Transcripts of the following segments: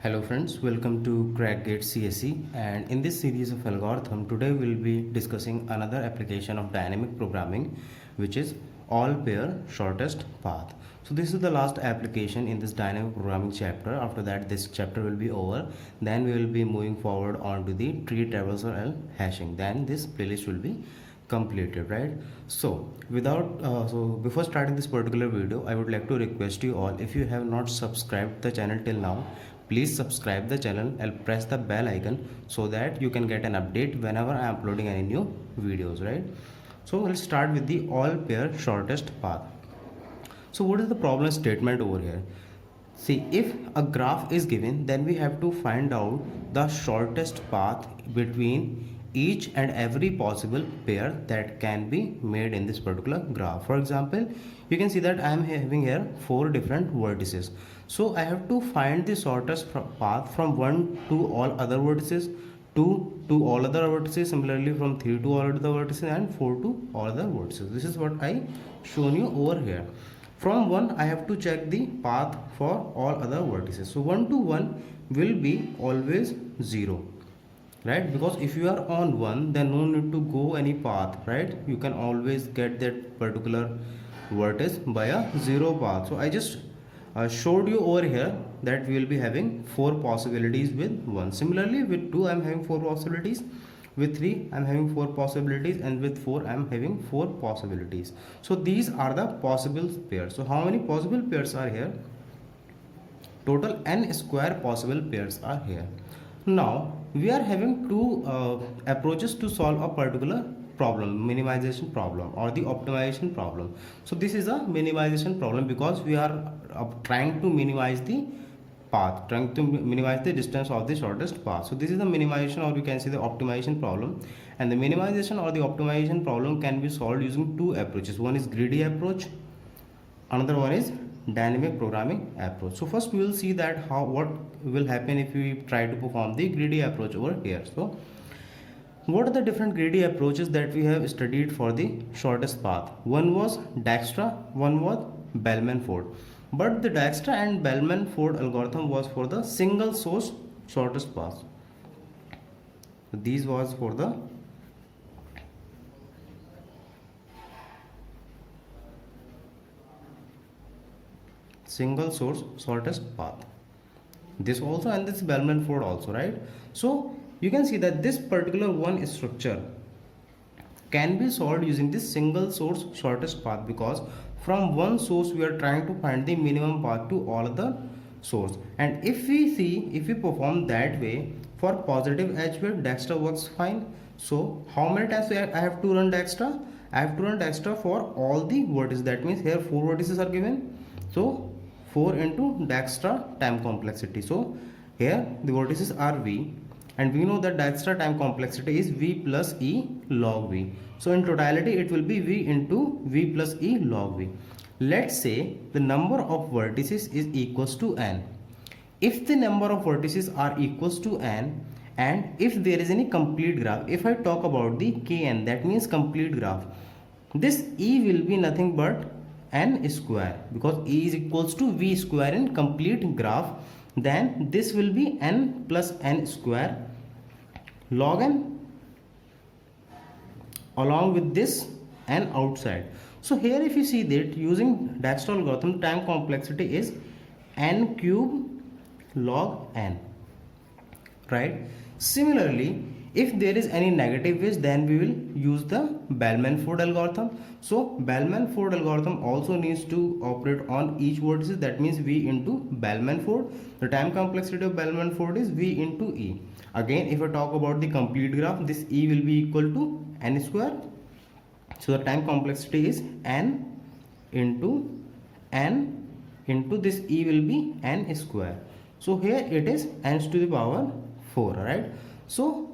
Hello friends, welcome to CrackGate CSE, and in this series of algorithm today we'll be discussing another application of dynamic programming, which is all pair shortest path. So this is the last application in this dynamic programming chapter. After that this chapter will be over. Then we will be moving forward on to the tree traversal and hashing. Then this playlist will be completed, right? So before starting this particular video, I would like to request you all, if you have not subscribed the channel till now, please subscribe the channel and press the bell icon so that you can get an update whenever I am uploading any new videos, right? So let's start with the all pair shortest path. So what is the problem statement over here? See, if a graph is given, then we have to find out the shortest path between each and every possible pair that can be made in this particular graph. For example, you can see that I am having here 4 different vertices. So I have to find the shortest path from 1 to all other vertices, 2 to all other vertices, similarly from 3 to all other vertices, and 4 to all other vertices. This is what I shown you over here. From 1 I have to check the path for all other vertices. So 1 to 1 will be always 0, right? Because if you are on 1, then no need to go any path, right? You can always get that particular vertex by a 0 path. So I just showed you over here that we will be having 4 possibilities with 1. Similarly with 2 I am having 4 possibilities, with 3 I am having 4 possibilities, and with 4 I am having 4 possibilities. So these are the possible pairs. So how many possible pairs are here? Total n square possible pairs are here. Now we are having two approaches to solve a particular problem, minimization problem or the optimization problem. So this is a minimization problem because we are trying to minimize the path, trying to minimize the distance of the shortest path. So this is the minimization, or you can say the optimization problem. And the minimization or the optimization problem can be solved using two approaches. One is greedy approach, another one is dynamic programming approach. So first we will see that what will happen if we try to perform the greedy approach over here. So what are the different greedy approaches that we have studied for the shortest path? One was Dijkstra, one was Bellman-Ford. But the Dijkstra and Bellman-Ford algorithm was for the single source shortest path. These was for the single source shortest path. This also, and this Bellman-Ford also, right? So you can see that this particular one structure can be solved using this single source shortest path, because from one source we are trying to find the minimum path to all other source. And if we perform that way for positive edge weight, Dijkstra works fine. So how many times I have to run Dijkstra? I have to run Dijkstra for all the vertices. That means here 4 vertices are given. So 4 into Dijkstra time complexity. So here the vertices are V, and we know that Dijkstra time complexity is V plus E log V. So in totality it will be V into V plus E log V. Let's say the number of vertices is equals to n. If the number of vertices are equals to n, and if there is any complete graph, if I talk about the Kn, that means complete graph, this E will be nothing but n square, because E is equals to V square in complete graph. Then this will be n plus n square log n along with this n outside. So here if you see that using Dijkstra algorithm, time complexity is n cube log n, right? Similarly, if there is any negative edge, then we will use the Bellman-Ford algorithm. So Bellman-Ford algorithm also needs to operate on each vertex. That means V into Bellman-Ford. The time complexity of Bellman-Ford is V into E. Again, if I talk about the complete graph, this E will be equal to n square. So the time complexity is n into this E will be n square. So here it is n to the power 4, right? So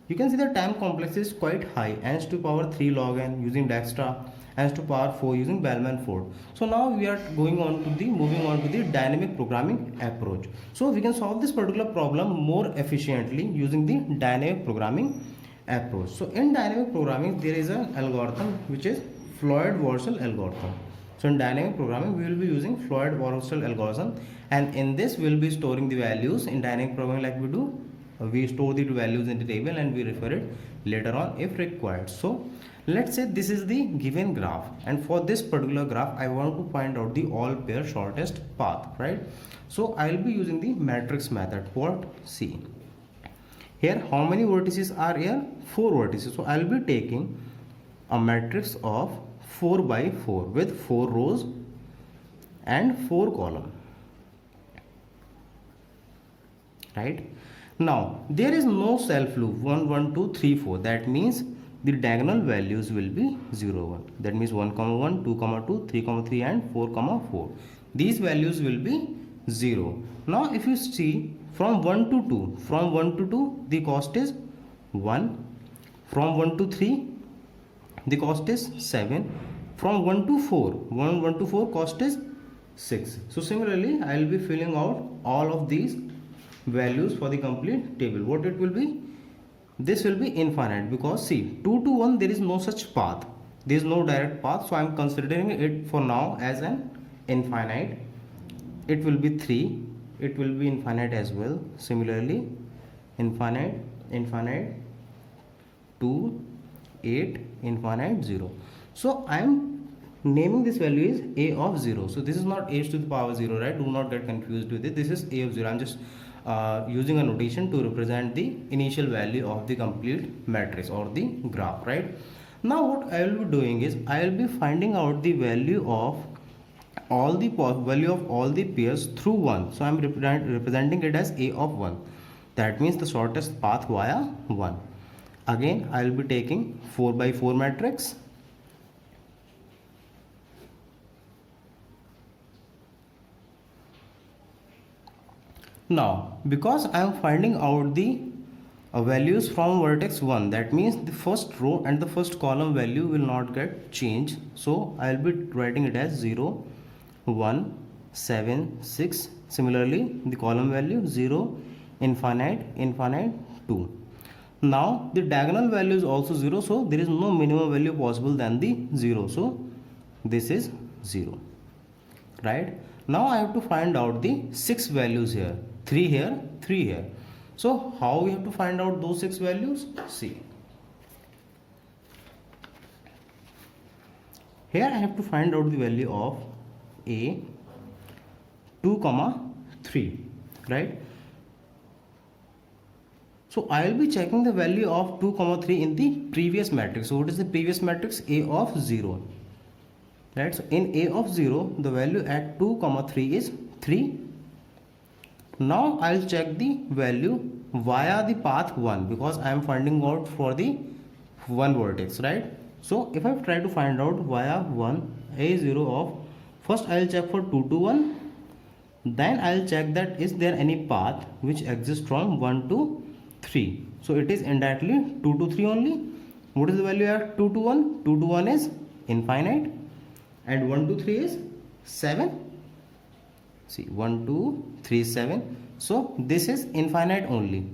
you can see the time complexity is quite high, n to the power 3 log n using Dijkstra, n to the power 4 using Bellman-Ford. So now we are moving on to the dynamic programming approach. So we can solve this particular problem more efficiently using the dynamic programming approach. So in dynamic programming there is an algorithm which is Floyd-Warshall algorithm. So in dynamic programming, we will be using Floyd-Warshall algorithm, and in this we will be storing the values. In dynamic programming, like we do, we store the values in the table and we refer it later on if required. So let's say this is the given graph, and for this particular graph I want to find out the all pair shortest path, right? So I will be using the matrix method. What? See here, how many vertices are here? 4 vertices. So I will be taking a matrix of 4 by 4 with 4 rows and 4 columns, right? Now there is no self loop 1 1 2 3 4. That means the diagonal values will be 0 1. That means 1 comma 1 2 comma 2 3 comma 3 and 4 comma 4. These values will be 0. Now if you see from 1 to 2, from 1 to 2 the cost is 1, from 1 to 3 the cost is 7, from 1 to 4, 1 to 4 cost is 6. So similarly I will be filling out all of these values for the complete table. What it will be? This will be infinite, because see 2 to 1 there is no such path, there is no direct path, so I am considering it for now as an infinite. It will be 3, it will be infinite as well. Similarly infinite, infinite, 2, 8, infinite, 0. So I am naming this value is a of 0. So this is not a to the power 0, right? Do not get confused with it. This is a of 0. I am just using a notation to represent the initial value of the complete matrix or the graph, right? Now what I will be doing is I will be finding out the value of all the pairs through 1. So I am representing it as a of 1. That means the shortest path via 1. Again I will be taking 4 by 4 matrix. Now because I am finding out the values from vertex 1, that means the first row and the first column value will not get changed. So I will be writing it as 0, 1, 7, 6. Similarly the column value 0, infinite, infinite, 2. Now the diagonal value is also 0, so there is no minimum value possible than the 0. So this is 0, right? Now I have to find out the 6 values here, 3 here, 3 here. So how we have to find out those 6 values? See, here I have to find out the value of a 2 comma 3, right? So I will be checking the value of 2 comma 3 in the previous matrix. So what is the previous matrix? A of 0, right? So in a of 0 the value at 2 comma 3 is 3. Now I will check the value via the path 1, because I am finding out for the 1 vertex, right? So if I try to find out via 1 a0 of, first I will check for 2 to 1, then I will check that is there any path which exists from 1 to 3. So it is indirectly 2 to 3 only. What is the value at 2 to 1? 2 to 1 is infinite and 1 to 3 is 7. See, 1 2 3 7. So this is infinite only.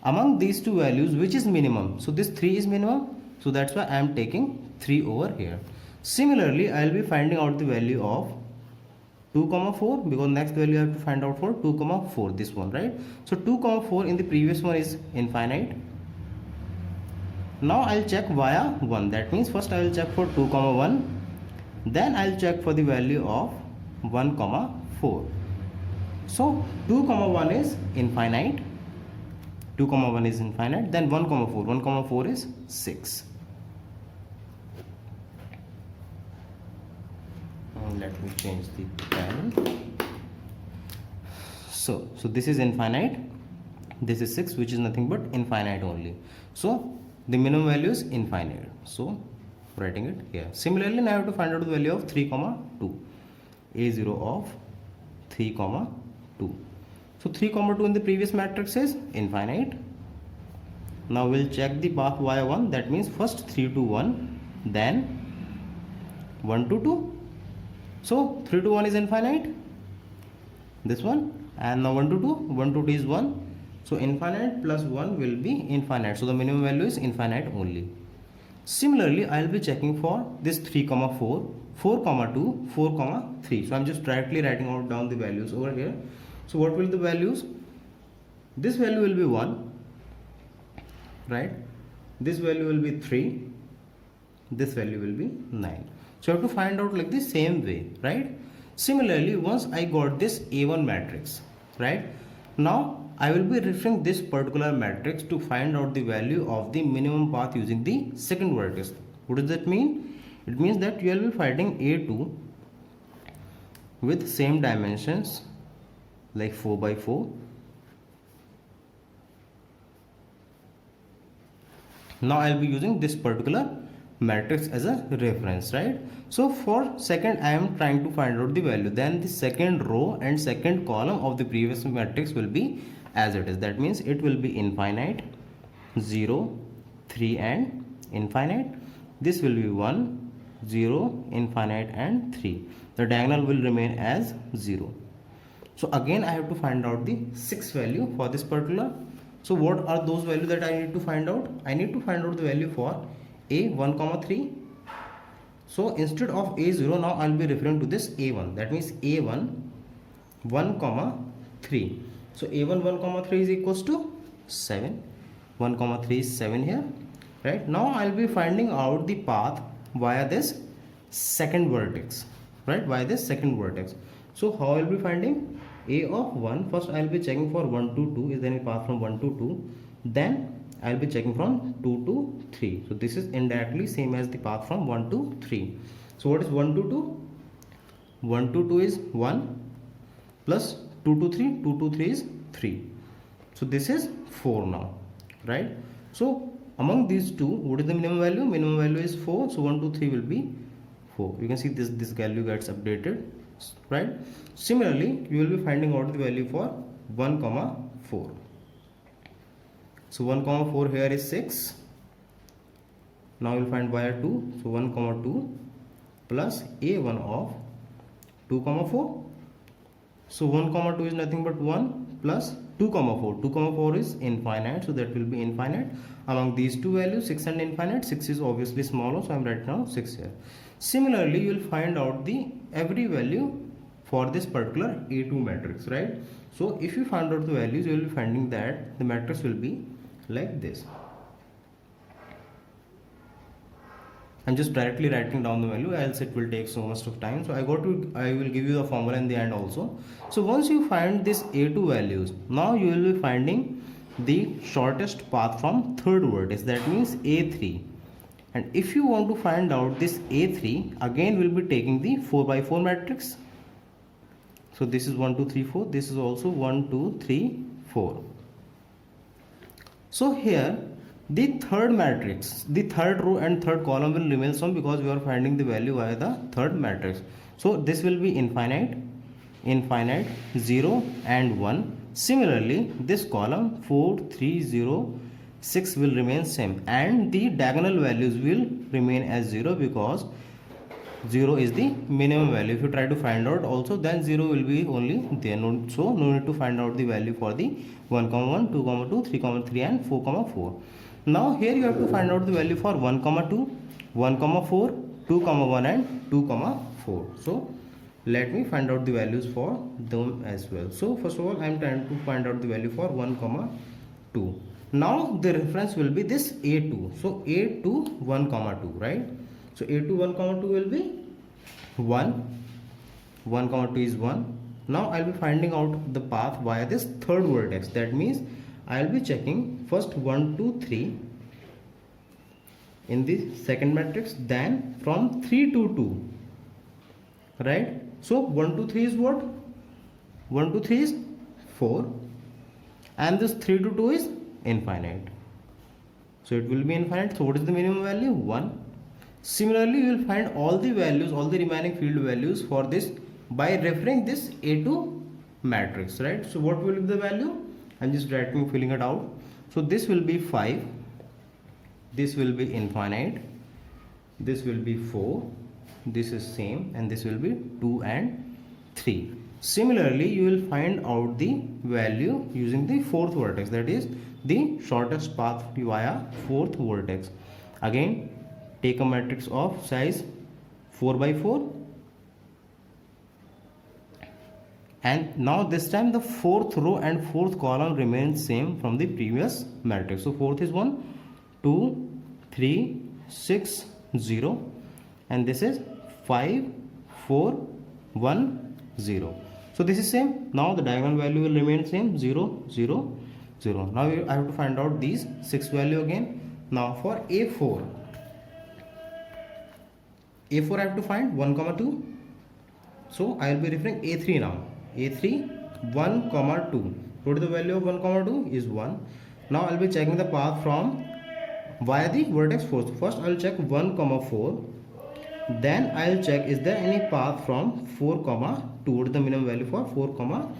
Among these two values, which is minimum? So this 3 is minimum, so that's why I am taking 3 over here. Similarly I will be finding out the value of 2 comma 4, because next value I have to find out for 2 comma 4, this one, right? So 2 comma 4 in the previous one is infinite. Now I'll check via 1. That means first I will check for 2 comma 1, then I'll check for the value of 1 comma 4. So 2 comma 1 is infinite, 2 comma 1 is infinite, then 1 comma 4, 1 comma 4 is 6. Let me change the panel. So this is infinite, this is 6, which is nothing but infinite only. So the minimum value is infinite, so writing it here. Similarly now I have to find out the value of 3 comma 2, a0 of 3 comma 2. So 3 comma 2 in the previous matrix is infinite. Now we'll check the path via 1. That means first 3 to 1, then 1 to 2. So 3 to 1 is infinite, this one, and now 1 to 2, 1 to 2 is 1. So infinite plus 1 will be infinite. So the minimum value is infinite only. Similarly I will be checking for this 3 comma 4. 4 comma 2, 4 comma 3. So I'm just directly writing out down the values over here. So what will the values? This value will be 1, right? This value will be 3, this value will be 9. So I have to find out like the same way, right? Similarly, once I got this A1 matrix, right? Now I will be referring this particular matrix to find out the value of the minimum path using the second vertex. What does that mean? It means that you will be finding A2 with same dimensions like 4 by 4. Now I'll be using this particular matrix as a reference, right? So for second I am trying to find out the value, then the second row and second column of the previous matrix will be as it is. That means it will be infinite, 0, 3 and infinite. This will be 1, 0, infinite and 3. The diagonal will remain as 0. So again I have to find out the sixth value for this particular. So what are those values that I need to find out? I need to find out the value for A1 comma 3. So instead of A0, now I'll be referring to this A1. That means A1 1 comma 3. So A1 1 comma 3 is equals to 7. 1 comma 3 is 7 here, right? Now I'll be finding out the path via this second vertex, right? Via this second vertex. So how I'll be finding? A of 1, first I'll be checking for 1 to 2, is there any path from 1 to 2? Then I'll be checking from 2 to 3. So this is indirectly same as the path from 1 to 3. So what is 1 to 2? 1 to 2 is 1 plus 2 to 3, 2 to 3 is 3. So this is 4 now, right? So among these two, what is the minimum value? Minimum value is 4. So 1 to 3 will be 4. You can see this value gets updated, right? Similarly, you will be finding out the value for 1 comma 4. So 1 comma 4 here is 6. Now you will find via 2. So 1 comma 2 plus A1 of 2 comma 4. So 1 comma 2 is nothing but 1 plus 2 comma 4. 2 comma 4 is infinite, so that will be infinite. Among these two values, 6 and infinite, 6 is obviously smaller, so I am writing down 6 here. Similarly, you will find out the every value for this particular A2 matrix, right? So if you find out the values, you will be finding that the matrix will be like this. I'm just directly writing down the value, else it will take so much of time. So I will give you the formula in the end also. So once you find this A2 values, now you will be finding the shortest path from third vertex, that means A3. And if you want to find out this A3, again we'll be taking the 4 by 4 matrix. So this is 1 2 3 4, this is also 1 2 3 4. So here the third matrix, the third row and third column will remain same because we are finding the value via the third matrix. So this will be infinite, infinite, 0 and 1. Similarly, this column 4 3 0 6 will remain same, and the diagonal values will remain as 0 because 0 is the minimum value. If you try to find out also, then 0 will be only there. So no need to find out the value for the 1 comma 1, 2 comma 2, 3 comma 3 and 4 comma 4. Now here you have to find out the value for 1 comma 2, 1 comma 4, 2 comma 1 and 2 comma 4. So let me find out the values for them as well. So first of all, I am trying to find out the value for 1 comma 2. Now the reference will be this A2. So A2 1 comma 2, right? So A2 1 comma 2 will be 1. 1 comma 2 is 1. Now I will be finding out the path via this third vertex. That means I will be checking first 1 2 3 in the second matrix, then from 3 to 2, right? So 1 2 3 is what? 1 2 3 is 4, and this 3 to 2 is infinite. So it will be infinite. So what is the minimum value? 1. Similarly, you will find all the values, all the remaining field values for this by referring this A2 matrix, right? So what will be the value? I'm just writing, filling it out. So this will be 5, this will be infinite, this will be 4, this is same, and this will be 2 and 3. Similarly, you will find out the value using the fourth vertex, that is the shortest path via fourth vertex. Again, take a matrix of size 4 by 4, and now this time the fourth row and fourth column remains same from the previous matrix. So fourth is 1 2 3 6 0, and this is 5 4 1 0. So this is same. Now the diagonal value will remain same, 0 0 0. Now I have to find out these 6 value again. Now for A4 I have to find 1 comma 2. So I will be referring A3 now. A3 1 comma 2. What is the value of 1 comma 2 is 1. Now I will be checking the path from via the vertex 4. So first I will check 1 comma 4. Then I will check is there any path from 4 comma 2. What is the minimum value for 4 comma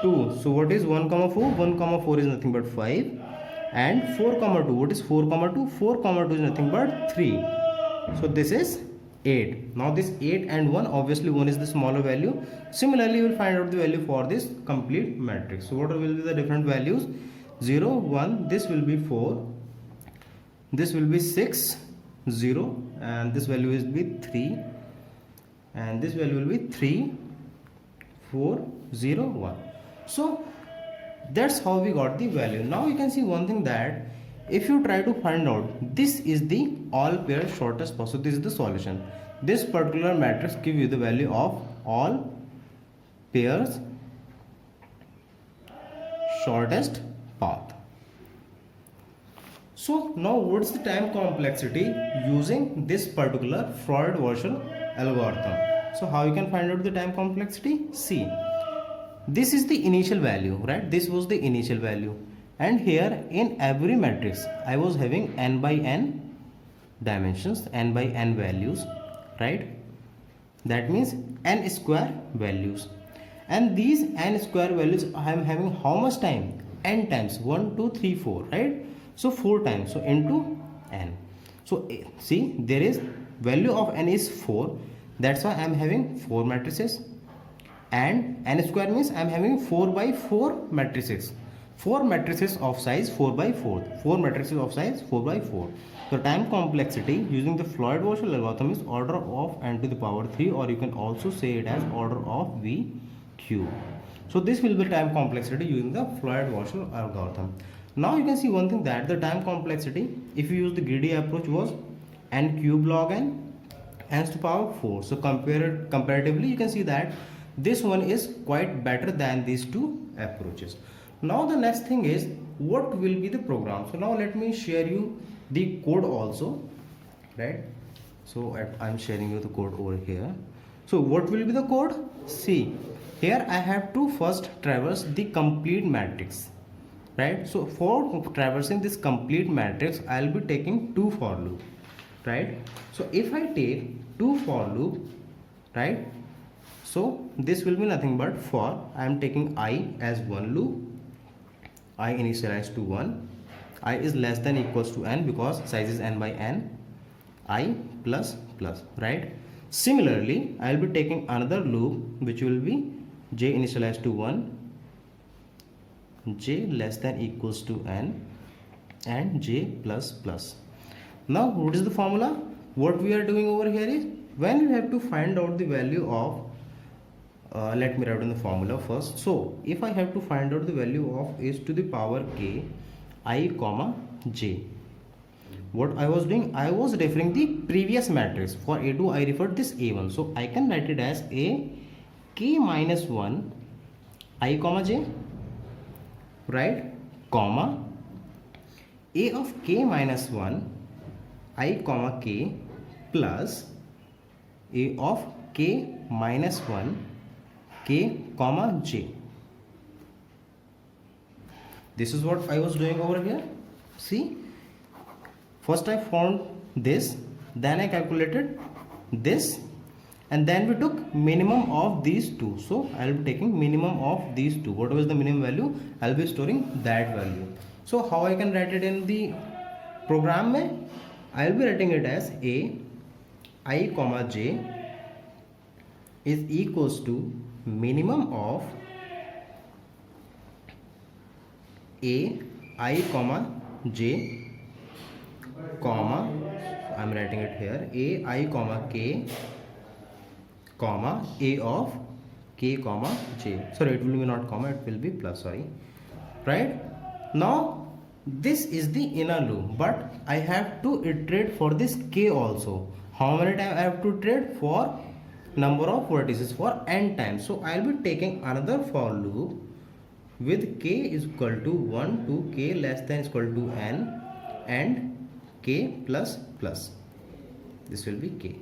2? So what is 1 comma 4? 1 comma 4 is nothing but 5. And 4 comma 2. What is 4 comma 2? 4 comma 2 is nothing but 3. So this is 8. Now this 8 and 1, obviously 1 is the smaller value. Similarly, you will find out the value for this complete matrix. So what will be the different values? 0 1, this will be 4, this will be 6 0, and this value will be 3, and this value will be 3 4 0 1. So that's how we got the value. Now you can see one thing, that if you try to find out, this is the all pair shortest path. So this is the solution. This particular matrix give you the value of all pairs shortest path. So now what's the time complexity using this particular Floyd-Warshall algorithm? So how you can find out the time complexity? See, this is the initial value, right? This was the initial value, and here in every matrix I was having n by n dimensions, n by n values, right? That means n square values, and these n square values I am having how much time? N times. 1 2 3 4, right? So 4 times, so into n. So see, there is value of n is 4, that's why I am having 4 matrices, and n square means I am having 4 by 4 matrices. 4 matrices of size 4 by 4. 4 matrices of size 4 by 4. So time complexity using the Floyd-Warshall algorithm is order of n to the power 3, or you can also say it as order of v cube. So this will be time complexity using the Floyd-Warshall algorithm. Now you can see one thing, that the time complexity, if you use the greedy approach, was n cube log n, n to the power 4. So comparatively you can see that this one is quite better than these two approaches. Now the next thing is, what will be the program? So now let me share you the code also, right? So I'm sharing you the code over here. So what will be the code? See, here I have to first traverse the complete matrix, right? So for traversing this complete matrix, I'll be taking 2 for loop, right? So if I take 2 for loop, right? So this will be nothing but for I am taking I as 1 loop, I initialized to 1, I is less than equals to n because size is n by n, I plus plus, right? Similarly, I will be taking another loop which will be j initialized to 1, j less than equals to n, and j plus plus. Now what is the formula? What we are doing over here is, when you have to find out the value of let me write in the formula first. So if I have to find out the value of is to the power k I comma j, what I was doing, I was referring the previous matrix. For A2 I referred this A1, so I can write it as a k minus 1 I comma j, right, comma a of k minus 1 I comma k plus a of k minus 1 k comma j. This is what I was doing over here. See, first I found this, then I calculated this, and then we took minimum of these two. So I'll be taking minimum of these two. What was the minimum value? I'll be storing that value. So how I can write it in the program? I'll be writing it as a I comma j is equals to minimum of a I comma j comma, I'm writing it here, a I comma k comma a of k comma j. Sorry, it will be not comma, it will be plus, sorry. Right? Now this is the inner loop, but I have to iterate for this k also. How many times I have to iterate? For number of vertices, for n times. So I will be taking another for loop with k is equal to 1 to k less than equal to n and k plus plus. This will be k.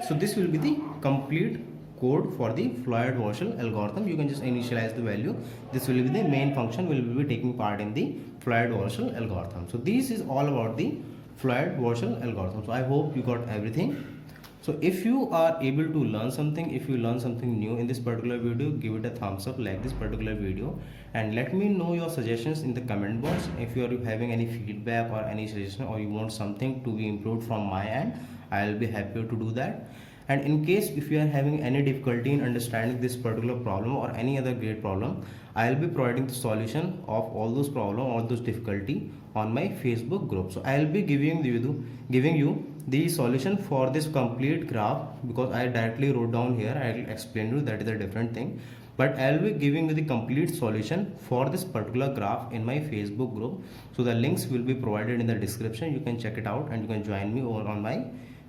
So this will be the complete code for the Floyd-Warshall algorithm. You can just initialize the value. This will be the main function will be taking part in the Floyd-Warshall algorithm. So this is all about the Floyd-Warshall algorithm. So I hope you got everything. So if you are able to learn something, if you learn something new in this particular video, give it a thumbs up, like this particular video, and let me know your suggestions in the comment box. If you are having any feedback or any suggestion, or you want something to be improved from my end, I'll be happy to do that. And in case if you are having any difficulty in understanding this particular problem or any other grade problem, I'll be providing the solution of all those problems, all those difficulty on my Facebook group. So I'll be giving you the solution for this complete graph, because I directly wrote down here. I'll explain you, that is a different thing, but I'll be giving you the complete solution for this particular graph in my Facebook group. So the links will be provided in the description. You can check it out and you can join me over on my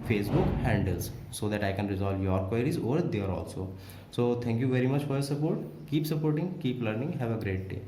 Facebook handles so that I can resolve your queries over there also. So thank you very much for your support. Keep supporting, keep learning. Have a great day.